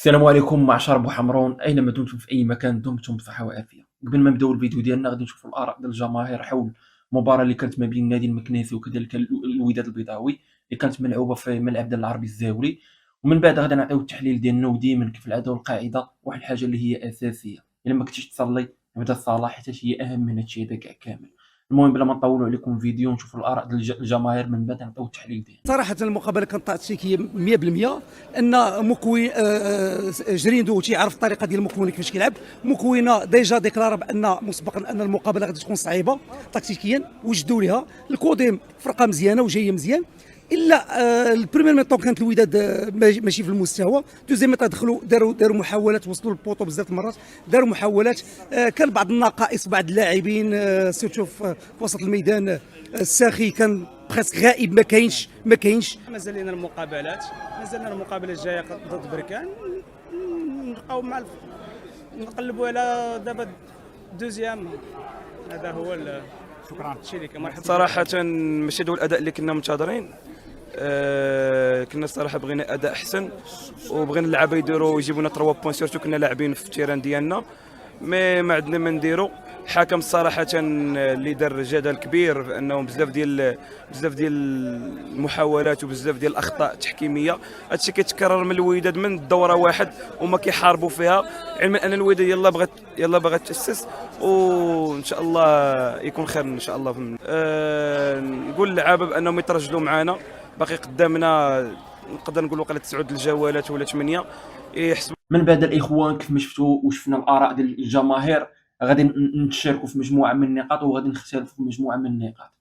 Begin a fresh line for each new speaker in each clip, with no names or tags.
السلام عليكم معشر بوحمرون، اينما دمتم في اي مكان دمتم بصحه وعافيه. قبل ما نبداو الفيديو ديالنا غادي نشوفوا الاراء ديال الجماهير حول المباراه اللي كانت ما بين النادي المكنيسي وكذلك الوداد البيضاوي اللي كانت ملعوبه في ملعب ديال العربي الزاولي. ومن بعد غادي نعطيو التحليل ديالنا، وديما كيف العاده والقاعده واحد الحاجه اللي هي اساسيه: الا ما كنتيش تصلي ابدا الصلاه، حيت هي اهم من هادشي هذا كاع كامل. المهم بلا ما نطولوا عليكم الفيديو، نشوفوا الاراء ديال الجماهير من بعد نعطيو التحليل ديالنا.
صراحة المقابلة كانت تكتيكية 100%. أن مكوين جريندو تيعرف الطريقة ديال مكوين كيفاش كيلعب. مكوينة ديجا ديكلارا بأن مسبقا أن المقابلة غادي تكون صعيبة تكتيكيا، وجدوا ليها. الكوديم فرقة مزيانة وجاية مزيان، الا البريمير ميطون كانت الوداد ماشي في المستوى. دوزيام ميطون داروا محاولات، وصلوا للبوطو بزاف المرات، داروا محاولات. كان بعض النقائص، بعض اللاعبين سيرتو في وسط الميدان. الساخي كان بريسك غائب، ما كاينش.
مازال لنا المقابلات الجايه ضد بركان. نبقاو مع نقلبوا على دابا دوزيام. هذا هو شكرا الشيء اللي مرحبا.
صراحة ماشي دو الأداء اللي كنا منتظرين. كنا الصراحة بغينا أداء أحسن، وبغينا اللعابة يجيبوا لنا 3 بوين، سيرتو كنا لاعبين في التيران ديالنا ما عندنا ما نديرو. حكم صراحة اللي دار جدل كبير بأنه بزاف ديال المحاولات وبزاف ديال الأخطاء التحكيمية. هادشي كيتكرر من الوداد من الدورة واحد وما كيحاربوا فيها، علما أن الوداد يلا بغات تأسس، وإن شاء الله يكون خير إن شاء الله. نقول للعابة بأنهم يترجلوا معنا، باقي قدامنا نقدر نقولوا قلة 9 الجولات ولا 8 يحسبوا.
من بعد الاخوان كيف ما شفتوا وشفنا الاراء ديال الجماهير، غادي نتشاركوا في مجموعه من النقاط وغادي نختلفوا في مجموعه من النقاط.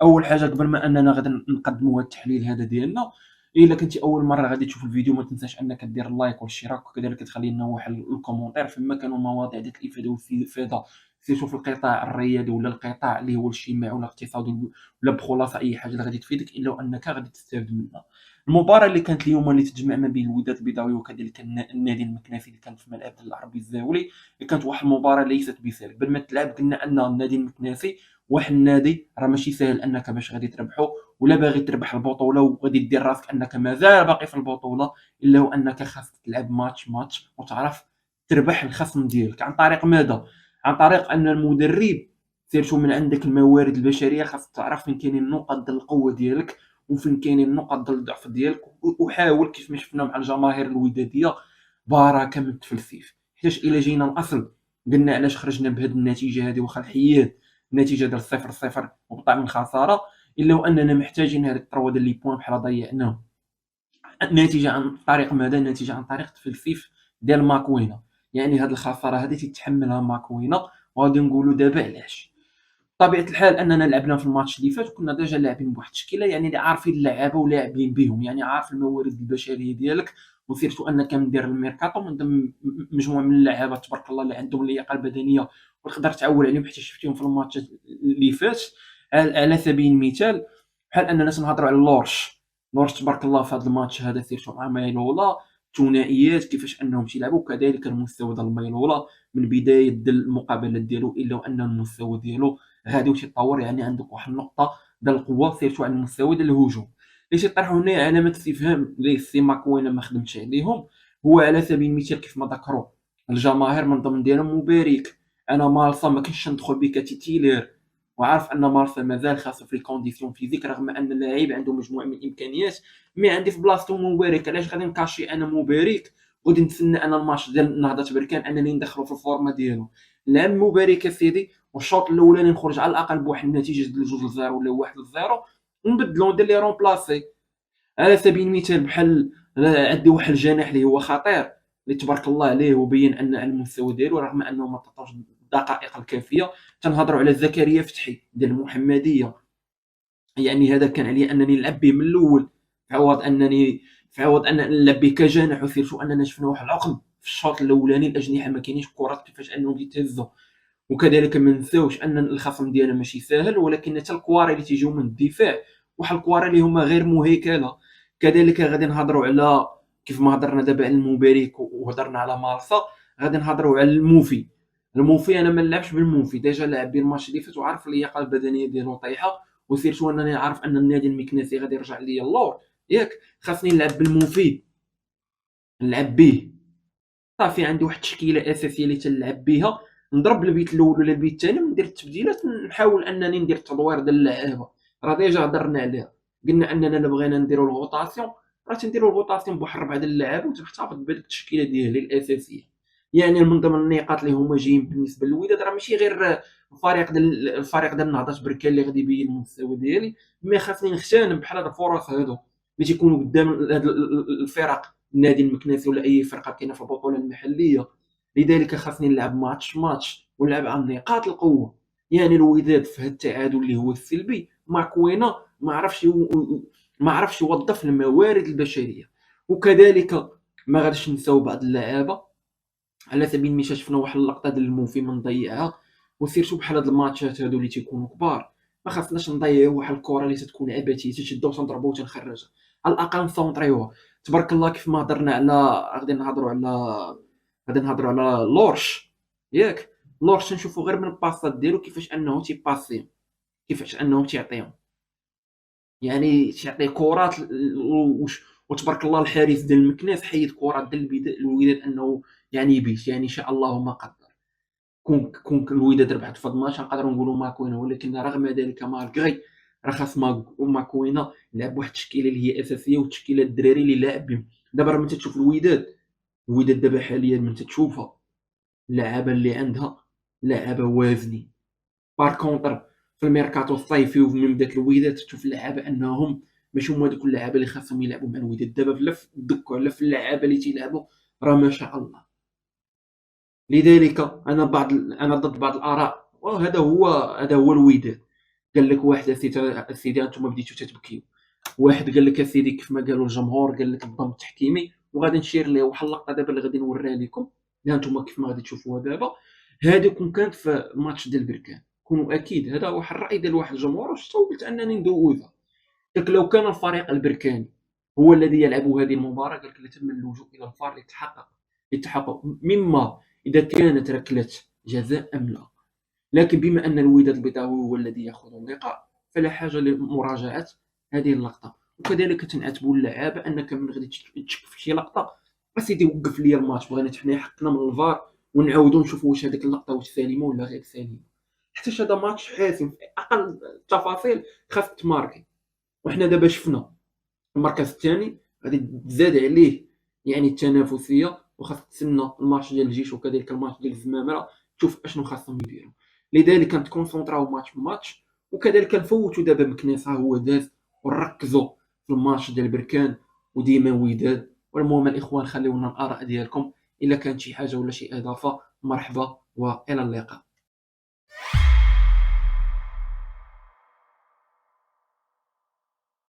اول حاجه قبل ما اننا غادي نقدموا هذا التحليل هذا ديالنا، الا كنتي اول مره غادي تشوف الفيديو ما تنساش انك دير اللايك والاشتراك، وكذلك تخلي لنا واحد الكومونتير فيما كانوا مواضيع ديال الافاده والافاده، سيرتو في القطاع الرياضي ولا القطاع اللي هو الاجتماعي ولا الاقتصادي، ولا بخلاصه اي حاجه اللي غادي تفيدك الا انك غادي تستافد منها. المباراة اللي كانت اليوم اللي تجمع ما بين الوداد البيضاوي وكذلك النادي المكناسي اللي كانت في ملعب العربي الزاولي، كانت واحد المباراة ليست بسهلة. قبل ما تلعب قلنا ان النادي المكناسي واحد النادي راه ماشي سهل انك باش غادي تربحو، ولا باغي تربح البطولة وغادي دير راسك انك مازال باقي في البطولة، الا هو انك خاصك تلعب ماتش وتعرف تربح الخصم ديالك. عن طريق ماذا؟ عن طريق ان المدرب سيرتو من عندك الموارد البشرية خاصك تعرف فين كاينين النقط ديال القوة ديالك وفين كاينين النقط ديال الضعف ديالك، وحاول كيف ما شفنا مع الجماهير الوداديه بركه من التفلسيف. حيت الا جينا الاصل قلنا علاش خرجنا بهذه النتيجه هذه، واخا الحياد النتيجه ديال 0-0 وقطع من خساره، الا واننا محتاجين هذيك 3 ديال لي بوين بحال ضيعناهم. النتيجه عن طريق ماذا؟ النتيجه عن طريق التفلسيف ديال ماكوينا. يعني هذه الخساره هذه تتحملها ماكوينا، وغادي نقولوا دابا علاش. بطبيعه الحال اننا لعبنا في الماتش اللي فات وكنا ديجا لاعبين بواحد التشكيله، يعني عارفين اللعابه ولاعبين بهم، يعني عارف الموارد البشريه ديالك، وسيرتو انك مدير الميركاتو من ضمن مجموعه من اللعابه تبارك الله اللي عندهم اللياقه البدنيه وتقدر تعول عليهم، حتى شفتيهم في الماتشات اللي فات. على سبيل المثال بحال اننا تنهضروا على لورش تبارك الله في هذا الماتش هذا، سيرتو مع مايلولا، الثنائيات كيفاش انهم تيلعبوا، وكذلك المستوى ديال مايلولا من بدايه ديال المقابلات ديالو الا ان المستوى ديالو غادي وتيتطور. يعني عندك واحد النقطه ديال القوه سيرتو على المستوى ديال الهجوم. اللي تيطرحوا هنا علامه استفهام اللي سي ماكوينا ما خدمتش عليهم، هو على سبيل المثال كيف ما ذكروا الجماهير من ضمن ديالهم مبارك. انا مالصا ما كنتش ندخل بك كتيتيلير، وعارف ان مالصا مازال خاصو في الكونديسيون فيزيك، رغم ان اللاعب عنده مجموعه من الامكانيات. مي عندي في بلاصتو مبارك، علاش غادي نكاشي انا مبارك وغادي نتسنى انا الماتش ديال نهضه بركان انني ندخلو في الفورمه ديالو؟ العام مبارك سيدي، والشوط الاولاني نخرج على الاقل بواحد النتيجه ديال 2-0 ولا 1-0 ونبدلو ندير لي رومبلاسي. على سبيل المثال بحال عندي واحد الجناح اللي هو خطير، اللي تبارك الله عليه وبين ان على المستوى ديالو رغم انه ما تعطاوش الدقائق الكافيه. تنهضروا على زكريا فتحي ديال المحمديه، يعني هذا كان عليا انني نلعب به من الاول، في عوض ان نلعب به كجناح، وسيرتو اننا شفنا واحد العقم في الشوط الاولاني، الاجنحه ما كاينينش كرات كيفاش انهم يتهزوا. وكذلك ما نساوش ان الخصم ديالنا ماشي ساهل، ولكن حتى الكواري اللي تيجيو من الدفاع واحد الكواري اللي هما غير مهيكله. كذلك غادي نهضروا على كيف ما هضرنا دابا على المبارك وهضرنا على مارسا، غادي نهضروا على الموفي انا ما نلعبش بالموفي، ديجا لعب به الماتش اللي فات وعارف اللياقه البدنيه ديالو طايحه، وسيرتو انني عارف ان النادي المكناسي غادي يرجع ليا اللور، ياك خاصني نلعب بالمفيد، نلعب به صافي عندي واحد التشكيله اساسيه اللي تنلعب بها، نضرب البيت الاول ولا البيت الثاني وندير التبديلات، نحاول انني ندير التدوير ديال اللعابه. راه ديجا هضرنا عليها، قلنا اننا الا بغينا نديرو الغوطاسيون راه تنديرو الغوطاسيون بواحد 4 د اللعاب وتحتفظ بهذيك التشكيله ديالي الاساسيه. يعني من ضمن النقاط اللي هما جايين بالنسبه للوداد راه ماشي غير الفريق ديال نهضه بركان اللي غادي يبين المستوى ديالي، مي خاصني نغتنم بحال هاد الفرص هادو اللي تيكونوا قدام هاد الفرق، النادي المكناسي ولا اي فرقه كاينه في البطوله المحليه. لذلك خاصني نلعب ماتش ونلعب على نقاط القوه. يعني الوداد في هاد التعادل اللي هو السلبي ماكوينا ما عرفش يوظف الموارد البشريه، وكذلك ما غاديش نساو بعض اللعابه. على سبيل المثال شفنا واحد اللقطه ديال الموفي من ضيعها، وسيرتو بحال هاد الماتشات هادو اللي تيكونوا كبار ما خاصناش نضيعوا واحد الكره اللي تتكون عبثيه تشدها وتنضربوا وتنخرجها، على الاقل نسونطريوها. تبارك الله كيف ما هضرنا على غادي نهضروا على لورش، ياك لورش تنشوفوا غير من الباسات ديالو كيفاش انه تيباسي، كيفاش انه تيعطيهم، يعني تيعطي كرات وتبارك الله الحارس ديال المكناس حيد كرات ديال الوداد انه يعني يبيت. يعني ان شاء الله ما قدر كون الوداد ربحت في هاد الماتش نقدروا نقولوا ماكوينا، ولكن رغم ذلك مالغري راه خاص ماكوينا يلعب واحد التشكيله اللي هي اساسيه وتشكيله الدراري اللي لاعب بهم. دابا من تشوف الوداد دابا حاليا من تشوفها اللعابه اللي عندها لعابه وازنين. بار كونتر في الميركاتو الصيفي ومن بدات الوداد تشوف اللعابه انهم ماشي هما دوك اللعابه اللي خاصهم يلعبوا مع الوداد دابا، لا في الدك ولا في اللعابه اللي تيلعبوا راه ما شاء الله. لذلك انا ضد بعض الاراء، وهذا هو الوداد. قال لك واحد السيدي انتم بديتو تتبكيو، واحد قال لك السيدي كيف ما قالوا الجمهور قال لك الضم التحكيمي. وغادي نشير ليه واحد اللقطه دابا اللي غادي نوريها لكم اللي انتم كيف ما غادي تشوفوها دابا. هذه كون كانت في ماتش ديال بركان كونوا اكيد هذا واحد الراي ديال واحد الجمهور وقلت انني ندوزها. قالك لو كان الفريق البركاني هو الذي يلعب هذه المباراه قالك لتم اللجوء الى الفار للتحقق مما اذا كانت ركله جزاء ام لا. لكن بما ان الوداد البيضاوي هو الذي ياخذ اللقاء فلا حاجه لمراجعه هذه اللقطه. وكذلك تنعتبوا اللعابه انك من غادي تشك في شي لقطه اسيدي وقف لي الماتش، بغينا حنا حقنا من الفار ونعاودوا نشوفوا واش هذيك اللقطه واش سليمه ولا غير سليمه. حتى هذا ماتش حاسم في اقل التفاصيل خاص تماركي. وحنا دابا شفنا المركز الثاني غادي تزاد عليه يعني التنافسيه، وخاص تسنى الماتش ديال الجيش وكذلك الماتش ديال الزمامره تشوف اشنو خاصهم يديروا. لذلك كنتكونسونطراو ماتش بماتش، وكذلك نفوتوا دابا مكناس ها هو داز ونركزوا في الماتش ديال بركان وديما وداد. والمهم الاخوان خليونا الاراء ديالكم، الا كانت شي حاجه ولا شي اضافه مرحبا والى اللقاء.